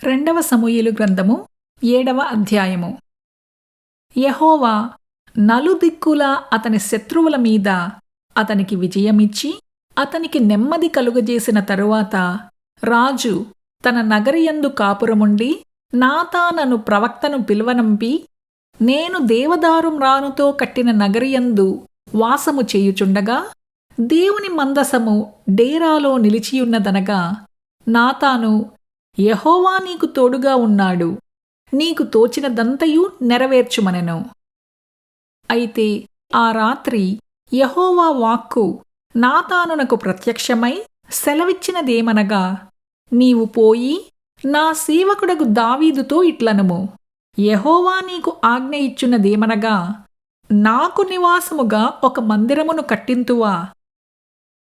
రెండవ సమూయేలు గ్రంథము 7వ అధ్యాయము. యెహోవా నలుదిక్కులా అతని శత్రువుల మీద అతనికి విజయమిచ్చి అతనికి నెమ్మది కలుగజేసిన తరువాత రాజు తన నగరియందు కాపురముండి నాతానను ప్రవక్తను పిలువనంపి, నేను దేవదారు మ్రానుతో కట్టిన నగరియందు వాసము చేయుచుండగా దేవుని మందసము డేరాలో నిలిచియున్నదనగా, నాతాను, యెహోవా నీకు తోడుగా ఉన్నాడు, నీకు తోచినదంతయు నెరవేర్చుమనెను. అయితే ఆ రాత్రి యెహోవా వాక్కు నాతానునకు ప్రత్యక్షమై సెలవిచ్చినదేమనగా, నీవు పోయి నా సేవకుడగు దావీదుతో ఇట్లనుము, యెహోవా నీకు ఆజ్ఞ ఇచ్చున్నదేమనగా, నాకు నివాసముగా ఒక మందిరమును కట్టింతువా?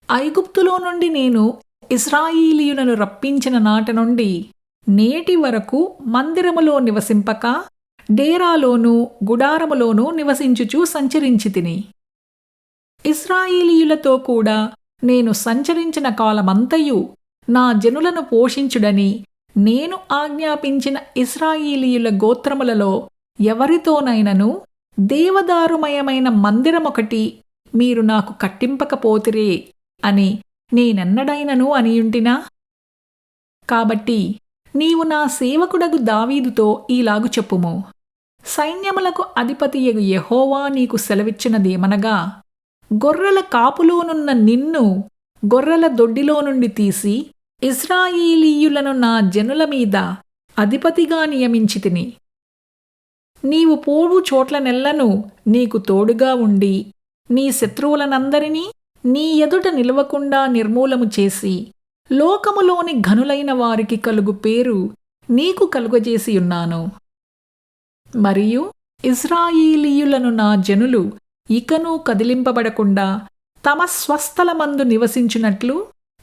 ఐగుప్తులో నుండి నేను ఇశ్రాయేలీయులను రప్పించిన నాట నుండి నేటి వరకు మందిరములో నివసింపక డేరాలోనూ గుడారములోనూ నివసించుచూ సంచరించితిని. ఇశ్రాయేలీయులతో కూడా నేను సంచరించిన కాలమంతయు నా జనులను పోషించుడని నేను ఆజ్ఞాపించిన ఇశ్రాయేలీయుల గోత్రములలో ఎవరితోనైనను దేవదారుమయమైన మందిరమొకటి మీరు నాకు కట్టింపకపోతిరే అని నేనెన్నడైనను అనియుంటినా? కాబట్టి నీవు నా సేవకుడగు దావీదుతో ఈలాగు చెప్పుము, సైన్యములకు అధిపతియగు యెహోవా నీకు సెలవిచ్చినదేమనగా, గొర్రెల కాపులోనున్న నిన్ను గొర్రెల దొడ్డిలో నుండి తీసి ఇశ్రాయేలీయులను నా జనుల మీద అధిపతిగా నియమించితిని. నీవు పోవు చోట్లనెల్లను నీకు తోడుగా ఉండి నీ శత్రువులనందరినీ నీ ఎదుట నిలవకుండా నిర్మూలము చేసి లోకములోని ఘనులైన వారికి కలుగు పేరు నీకు కలుగజేసియున్నాను. మరియు ఇశ్రాయేలీయులను నా జనులు ఇకనూ కదిలింపబడకుండా తమ స్వస్థలమందు నివసించునట్లు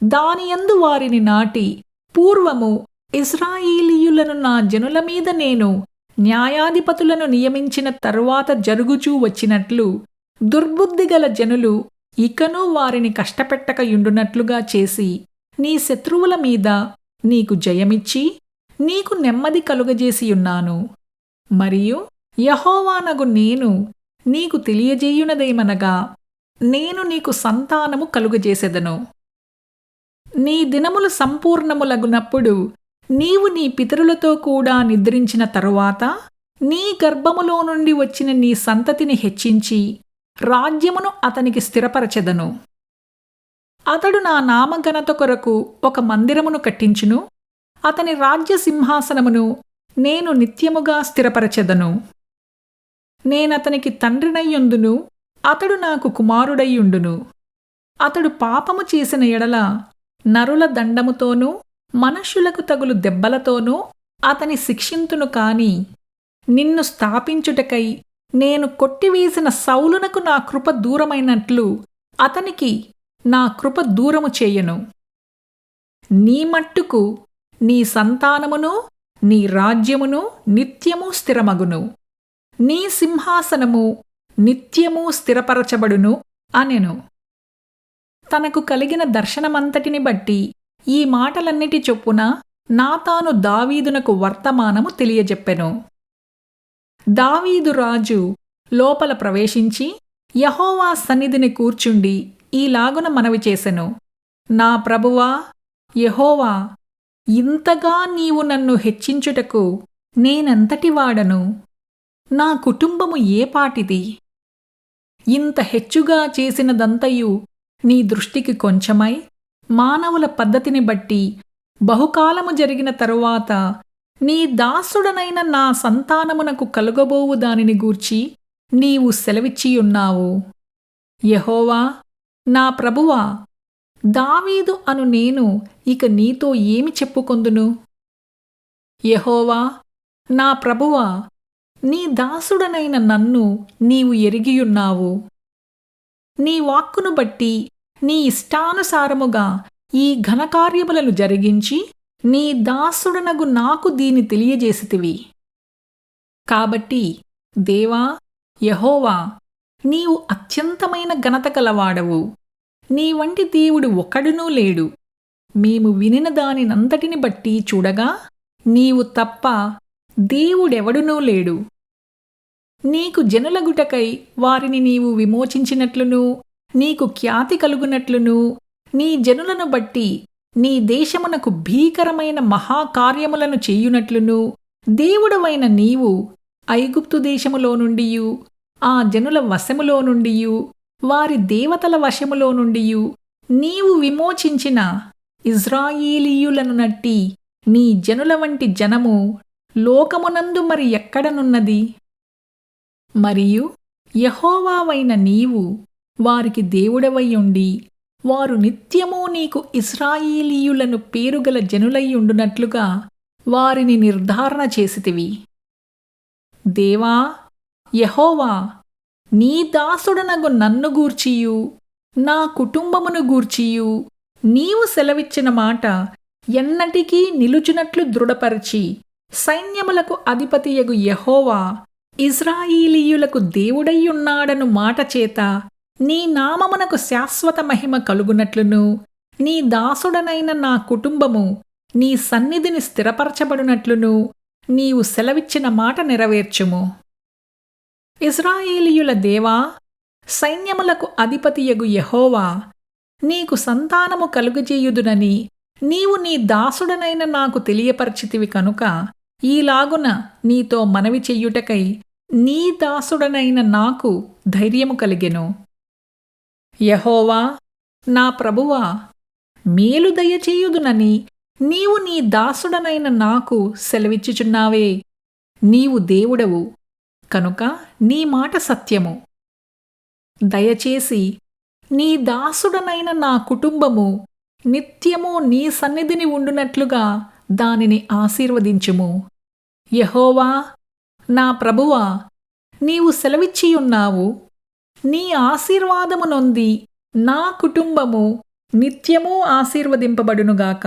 దానియందు వారిని నాటి, పూర్వము ఇశ్రాయేలీయులను నా జనుల మీద నేను న్యాయాధిపతులను నియమించిన తరువాత జరుగుచూ వచ్చినట్లు దుర్బుద్ధిగల జనులు ఇకనూ వారిని కష్టపెట్టకయుండునట్లుగా చేసి నీ శత్రువుల మీద నీకు జయమిచ్చి నీకు నెమ్మది కలుగజేసియున్నాను. మరియు యెహోవానగు నేను నీకు తెలియజేయునదేమనగా, నేను నీకు సంతానము కలుగజేసెదను. నీ దినములు సంపూర్ణములగునప్పుడు నీవు నీ పితరులతో కూడా నిద్రించిన తరువాత నీ గర్భములో నుండి వచ్చిన నీ సంతతిని హెచ్చించి రాజ్యమును అతనికి స్థిరపరచెదను. అతడు నా నామఘనత కొరకు ఒక మందిరమును కట్టించును, అతని రాజ్య సింహాసనమును నేను నిత్యముగా స్థిరపరచెదను. నేనతనికి తండ్రినయ్యుందును, అతడు నాకు కుమారుడయ్యుండును. అతడు పాపము చేసిన ఎడల నరుల దండముతోనూ మనుష్యులకు తగులు దెబ్బలతోనూ అతని శిక్షింతును కాని, నిన్ను స్థాపించుటకై నేను కొట్టివేసిన సౌలునకు నా కృప దూరమైనట్లు అతనికి నా కృప దూరము చేయను. నీ మట్టుకు నీ సంతానమును నీ రాజ్యమును నిత్యము స్థిరమగును, నీ సింహాసనము నిత్యము స్థిరపరచబడును అనెను. తనకు కలిగిన దర్శనమంతటిని బట్టి ఈ మాటలన్నిటి చొప్పున నాతాను దావీదునకు వర్తమానము తెలియజెప్పెను. దావీదు రాజు లోపల ప్రవేశించి యెహోవా సన్నిధిని కూర్చుండి ఈలాగున మనవి చేసెను, నా ప్రభువా యెహోవా, ఇంతగా నీవు నన్ను హెచ్చించుటకు నేనెంతటివాడను? నా కుటుంబము ఏపాటిది? ఇంత హెచ్చుగా చేసినదంతయు నీ దృష్టికి కొంచెమై మానవుల పద్ధతిని బట్టి బహుకాలము జరిగిన తరువాత నీ దాసుడనైన నా సంతానమునకు కలుగబోవు దానిని గూర్చి నీవు సెలవిచ్చియున్నావు. యెహోవా నా ప్రభువా, దావీదు అను నేను ఇక నీతో ఏమి చెప్పుకొందును? యెహోవా నా ప్రభువా, నీ దాసుడనైన నన్ను నీవు ఎరిగియున్నావు. నీ వాక్కును బట్టి నీ ఇష్టానుసారముగా ఈ ఘనకార్యములను జరిగించి నీ దాసుడనగు నాకు దీని తెలియజేసితివి. కాబట్టి దేవా యెహోవా, నీవు అత్యంతమైన ఘనత కలవాడవు. నీ వంటి దేవుడు ఒక్కడునూ లేడు. మేము వినిన దానినంతటిని బట్టి చూడగా నీవు తప్ప దేవుడెవడునూ లేడు. నీకు జనులగుటకై వారిని నీవు విమోచించినట్లును, నీకు ఖ్యాతి కలుగునట్లును, నీ జనులను బట్టి నీ దేశమునకు భీకరమైన మహాకార్యములను చేయునట్లును, దేవుడవైన నీవు ఐగుప్తు దేశములో నుండియు, ఆ జనుల వశములో నుండియు, వారి దేవతల వశములో నుండియు నీవు విమోచించిన ఇజ్రాయేలీయులను నట్టి నీ జనుల వంటి జనము లోకమునందు మరి ఎక్కడనున్నది? మరియు యెహోవావైన నీవు వారికి దేవుడవైయుండి, వారు నిత్యమూ నీకు ఇశ్రాయేలీయులను పేరుగల జనులైయుండునట్లుగా వారిని నిర్ధారణ చేసితివి. దేవా యెహోవా, నీ దాసుడనగు నన్ను గూర్చియు నా కుటుంబమును గూర్చియు నీవు సెలవిచ్చిన మాట ఎన్నటికీ నిలుచునట్లు దృఢపరచి, సైన్యములకు అధిపతియగు యెహోవా ఇశ్రాయేలీయులకు దేవుడయ్యున్నాడను మాట చేత నీ నామమునకు శాశ్వత మహిమ కలుగునట్లును, నీ దాసుడనైన నా కుటుంబము నీ సన్నిధిని స్థిరపరచబడునట్లును నీవు సెలవిచ్చిన మాట నెరవేర్చుము. ఇశ్రాయేలీయుల దేవా, సైన్యములకు అధిపతియగు యెహోవా, నీకు సంతానము కలుగజేయుదునని నీవు నీ దాసుడనైన నాకు తెలియపరచితివి కనుక ఈలాగున నీతో మనవి చెయ్యుటకై నీ దాసుడనైన నాకు ధైర్యము కలిగెను. యెహోవా నా ప్రభువా, మేలు దయచేయుదునని నీవు నీ దాసుడనైన నాకు సెలవిచ్చుచున్నావే. నీవు దేవుడవు కనుక నీ మాట సత్యము. దయచేసి నీ దాసుడనైన నా కుటుంబము నిత్యము నీ సన్నిధిని ఉండునట్లుగా దానిని ఆశీర్వదించుము. యెహోవా నా ప్రభువా, నీవు సెలవిచ్చియున్నావు, నీ ఆశీర్వాదము నొంది నా కుటుంబము నిత్యమూ ఆశీర్వదింపబడునుగాక.